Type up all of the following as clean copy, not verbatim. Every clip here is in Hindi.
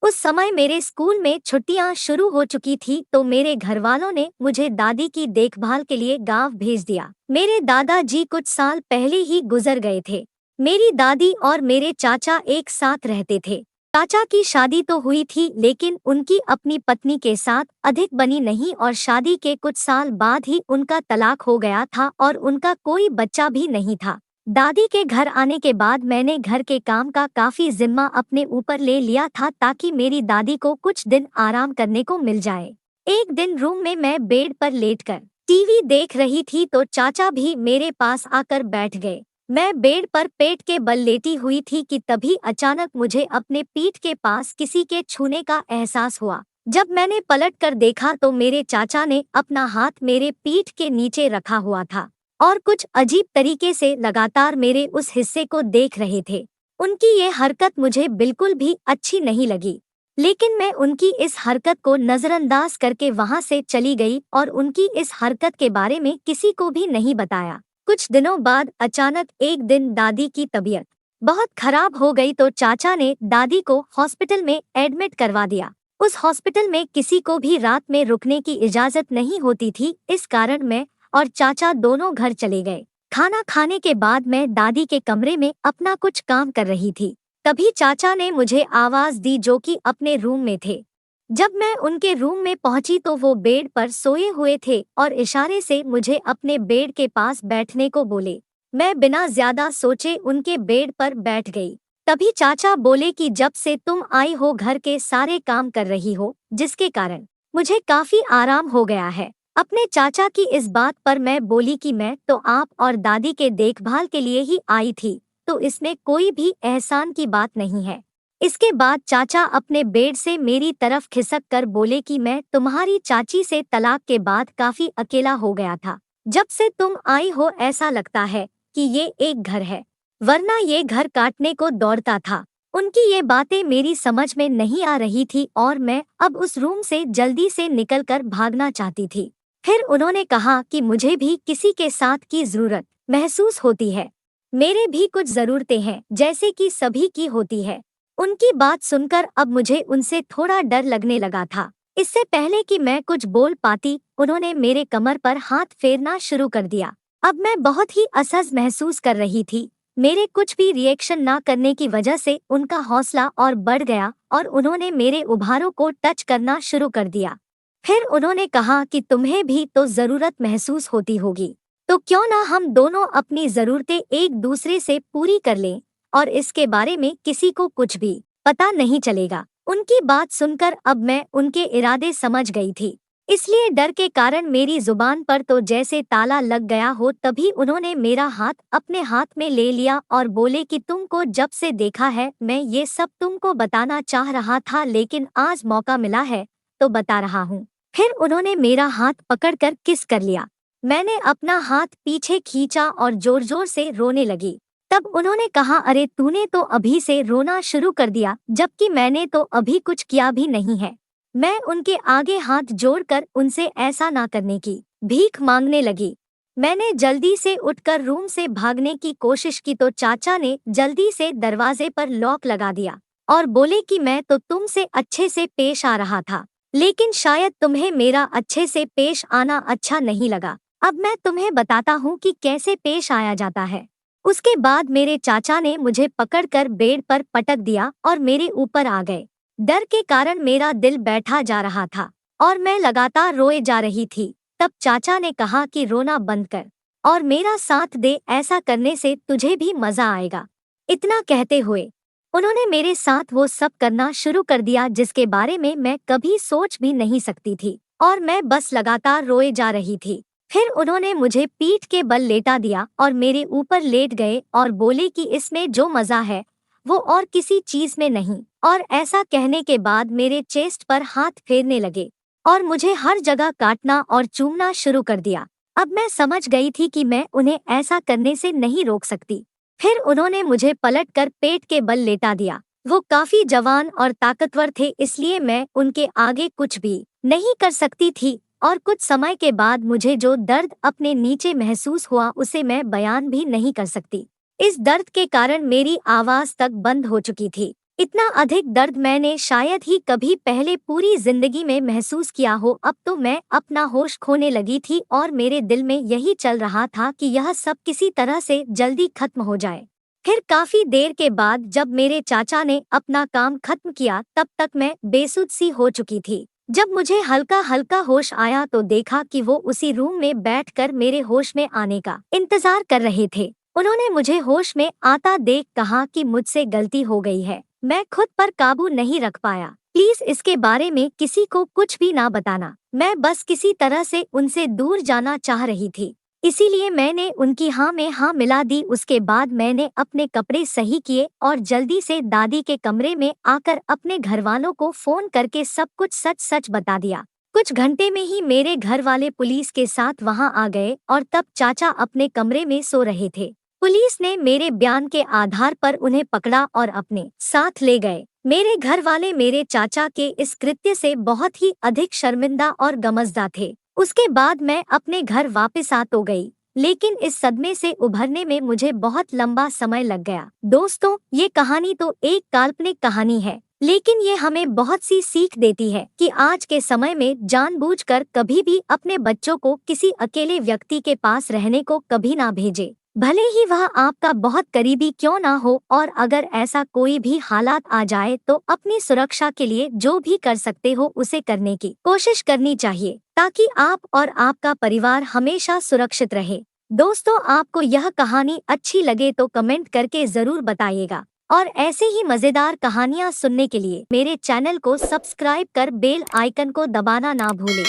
उस समय मेरे स्कूल में छुट्टियां शुरू हो चुकी थी, तो मेरे घर वालों ने मुझे दादी की देखभाल के लिए गांव भेज दिया। मेरे दादाजी कुछ साल पहले ही गुजर गए थे। मेरी दादी और मेरे चाचा एक साथ रहते थे। चाचा की शादी तो हुई थी, लेकिन उनकी अपनी पत्नी के साथ अधिक बनी नहीं और शादी के कुछ साल बाद ही उनका तलाक हो गया था और उनका कोई बच्चा भी नहीं था। दादी के घर आने के बाद मैंने घर के काम का काफी जिम्मा अपने ऊपर ले लिया था, ताकि मेरी दादी को कुछ दिन आराम करने को मिल जाए। एक दिन रूम में मैं बेड पर लेटकर टीवी देख रही थी, तो चाचा भी मेरे पास आकर बैठ गए। मैं बेड पर पेट के बल लेटी हुई थी कि तभी अचानक मुझे अपने पीठ के पास किसी के छूने का एहसास हुआ। जब मैंने पलट कर देखा तो मेरे चाचा ने अपना हाथ मेरे पीठ के नीचे रखा हुआ था और कुछ अजीब तरीके से लगातार मेरे उस हिस्से को देख रहे थे। उनकी ये हरकत मुझे बिल्कुल भी अच्छी नहीं लगी, लेकिन मैं उनकी इस हरकत को नजरअंदाज करके वहां से चली गई और उनकी इस हरकत के बारे में किसी को भी नहीं बताया। कुछ दिनों बाद अचानक एक दिन दादी की तबीयत बहुत खराब हो गई, तो चाचा ने दादी को हॉस्पिटल में एडमिट करवा दिया। उस हॉस्पिटल में किसी को भी रात में रुकने की इजाजत नहीं होती थी, इस कारण मैं और चाचा दोनों घर चले गए। खाना खाने के बाद मैं दादी के कमरे में अपना कुछ काम कर रही थी। तभी चाचा ने मुझे आवाज दी, जो कि अपने रूम में थे। जब मैं उनके रूम में पहुंची तो वो बेड पर सोए हुए थे और इशारे से मुझे अपने बेड के पास बैठने को बोले। मैं बिना ज्यादा सोचे उनके बेड पर बैठ गई। तभी चाचा बोले कि जब से तुम आई हो घर के सारे काम कर रही हो, जिसके कारण मुझे काफी आराम हो गया है। अपने चाचा की इस बात पर मैं बोली कि मैं तो आप और दादी के देखभाल के लिए ही आई थी, तो इसमें कोई भी एहसान की बात नहीं है। इसके बाद चाचा अपने बेड से मेरी तरफ खिसक कर बोले कि मैं तुम्हारी चाची से तलाक के बाद काफी अकेला हो गया था। जब से तुम आई हो ऐसा लगता है कि ये एक घर है, वरना ये घर काटने को दौड़ता था। उनकी ये बातें मेरी समझ में नहीं आ रही थी और मैं अब उस रूम से जल्दी से निकलकर भागना चाहती थी। फिर उन्होंने कहा कि मुझे भी किसी के साथ की जरूरत महसूस होती है। मेरे भी कुछ जरूरतें हैं, जैसे कि सभी की होती है। उनकी बात सुनकर अब मुझे उनसे थोड़ा डर लगने लगा था। इससे पहले कि मैं कुछ बोल पाती, उन्होंने मेरे कमर पर हाथ फेरना शुरू कर दिया। अब मैं बहुत ही असहज महसूस कर रही थी। मेरे कुछ भी रिएक्शन ना करने की वजह से उनका हौसला और बढ़ गया और उन्होंने मेरे उभारों को टच करना शुरू कर दिया। फिर उन्होंने कहा कि तुम्हें भी तो जरूरत महसूस होती होगी, तो क्यों ना हम दोनों अपनी जरूरतें एक दूसरे से पूरी कर लें और इसके बारे में किसी को कुछ भी पता नहीं चलेगा। उनकी बात सुनकर अब मैं उनके इरादे समझ गई थी, इसलिए डर के कारण मेरी जुबान पर तो जैसे ताला लग गया हो। तभी उन्होंने मेरा हाथ अपने हाथ में ले लिया और बोले कि तुमको जब से देखा है मैं ये सब तुमको बताना चाह रहा था, लेकिन आज मौका मिला है तो बता रहा हूँ। फिर उन्होंने मेरा हाथ पकड़कर किस कर लिया। मैंने अपना हाथ पीछे खींचा और जोर जोर से रोने लगी। तब उन्होंने कहा, अरे तूने तो अभी से रोना शुरू कर दिया, जबकि मैंने तो अभी कुछ किया भी नहीं है। मैं उनके आगे हाथ जोड़कर उनसे ऐसा ना करने की भीख मांगने लगी। मैंने जल्दी से उठकर रूम से भागने की कोशिश की, तो चाचा ने जल्दी से दरवाजे पर लॉक लगा दिया और बोले कि मैं तो तुमसे अच्छे से पेश आ रहा था, लेकिन शायद तुम्हें मेरा अच्छे से पेश आना अच्छा नहीं लगा। अब मैं तुम्हें बताता हूँ कि कैसे पेश आया जाता है। उसके बाद मेरे चाचा ने मुझे पकड़कर बेड पर पटक दिया और मेरे ऊपर आ गए। डर के कारण मेरा दिल बैठा जा रहा था और मैं लगातार रोए जा रही थी। तब चाचा ने कहा कि रोना बंद कर और मेरा साथ दे, ऐसा करने से तुझे भी मजा आएगा। इतना कहते हुए उन्होंने मेरे साथ वो सब करना शुरू कर दिया जिसके बारे में मैं कभी सोच भी नहीं सकती थी, और मैं बस लगातार रोए जा रही थी। फिर उन्होंने मुझे पीठ के बल लेटा दिया और मेरे ऊपर लेट गए और बोले कि इसमें जो मजा है वो और किसी चीज में नहीं। और ऐसा कहने के बाद मेरे चेस्ट पर हाथ फेरने लगे और मुझे हर जगह काटना और चूमना शुरू कर दिया। अब मैं समझ गई थी कि मैं उन्हें ऐसा करने से नहीं रोक सकती। फिर उन्होंने मुझे पलटकर पेट के बल लेटा दिया। वो काफी जवान और ताकतवर थे, इसलिए मैं उनके आगे कुछ भी नहीं कर सकती थी। और कुछ समय के बाद मुझे जो दर्द अपने नीचे महसूस हुआ उसे मैं बयान भी नहीं कर सकती। इस दर्द के कारण मेरी आवाज तक बंद हो चुकी थी। इतना अधिक दर्द मैंने शायद ही कभी पहले पूरी जिंदगी में महसूस किया हो। अब तो मैं अपना होश खोने लगी थी और मेरे दिल में यही चल रहा था कि यह सब किसी तरह से जल्दी खत्म हो जाए। फिर काफी देर के बाद जब मेरे चाचा ने अपना काम खत्म किया तब तक मैं बेसुध सी हो चुकी थी। जब मुझे हल्का हल्का होश आया तो देखा कि वो उसी रूम में बैठकर मेरे होश में आने का इंतजार कर रहे थे। उन्होंने मुझे होश में आता देख कहा कि मुझसे गलती हो गई है। मैं खुद पर काबू नहीं रख पाया। प्लीज इसके बारे में किसी को कुछ भी ना बताना। मैं बस किसी तरह से उनसे दूर जाना चाह रही थी, इसीलिए मैंने उनकी हाँ में हाँ मिला दी। उसके बाद मैंने अपने कपड़े सही किए और जल्दी से दादी के कमरे में आकर अपने घरवालों को फोन करके सब कुछ सच सच बता दिया। कुछ घंटे में ही मेरे घर वाले पुलिस के साथ वहां आ गए और तब चाचा अपने कमरे में सो रहे थे। पुलिस ने मेरे बयान के आधार पर उन्हें पकड़ा और अपने साथ ले गए। मेरे घर वाले मेरे चाचा के इस कृत्य से बहुत ही अधिक शर्मिंदा और गमज़दा थे। उसके बाद मैं अपने घर वापस आ तो गई, लेकिन इस सदमे से उभरने में मुझे बहुत लंबा समय लग गया। दोस्तों, ये कहानी तो एक काल्पनिक कहानी है, लेकिन ये हमें बहुत सी सीख देती है कि आज के समय में जानबूझकर कभी भी अपने बच्चों को किसी अकेले व्यक्ति के पास रहने को कभी ना भेजें, भले ही वह आपका बहुत करीबी क्यों ना हो। और अगर ऐसा कोई भी हालात आ जाए तो अपनी सुरक्षा के लिए जो भी कर सकते हो उसे करने की कोशिश करनी चाहिए, ताकि आप और आपका परिवार हमेशा सुरक्षित रहे। दोस्तों, आपको यह कहानी अच्छी लगे तो कमेंट करके जरूर बताइएगा और ऐसे ही मजेदार कहानियाँ सुनने के लिए मेरे चैनल को सब्सक्राइब कर बेल आइकन को दबाना ना भूलें।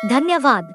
धन्यवाद।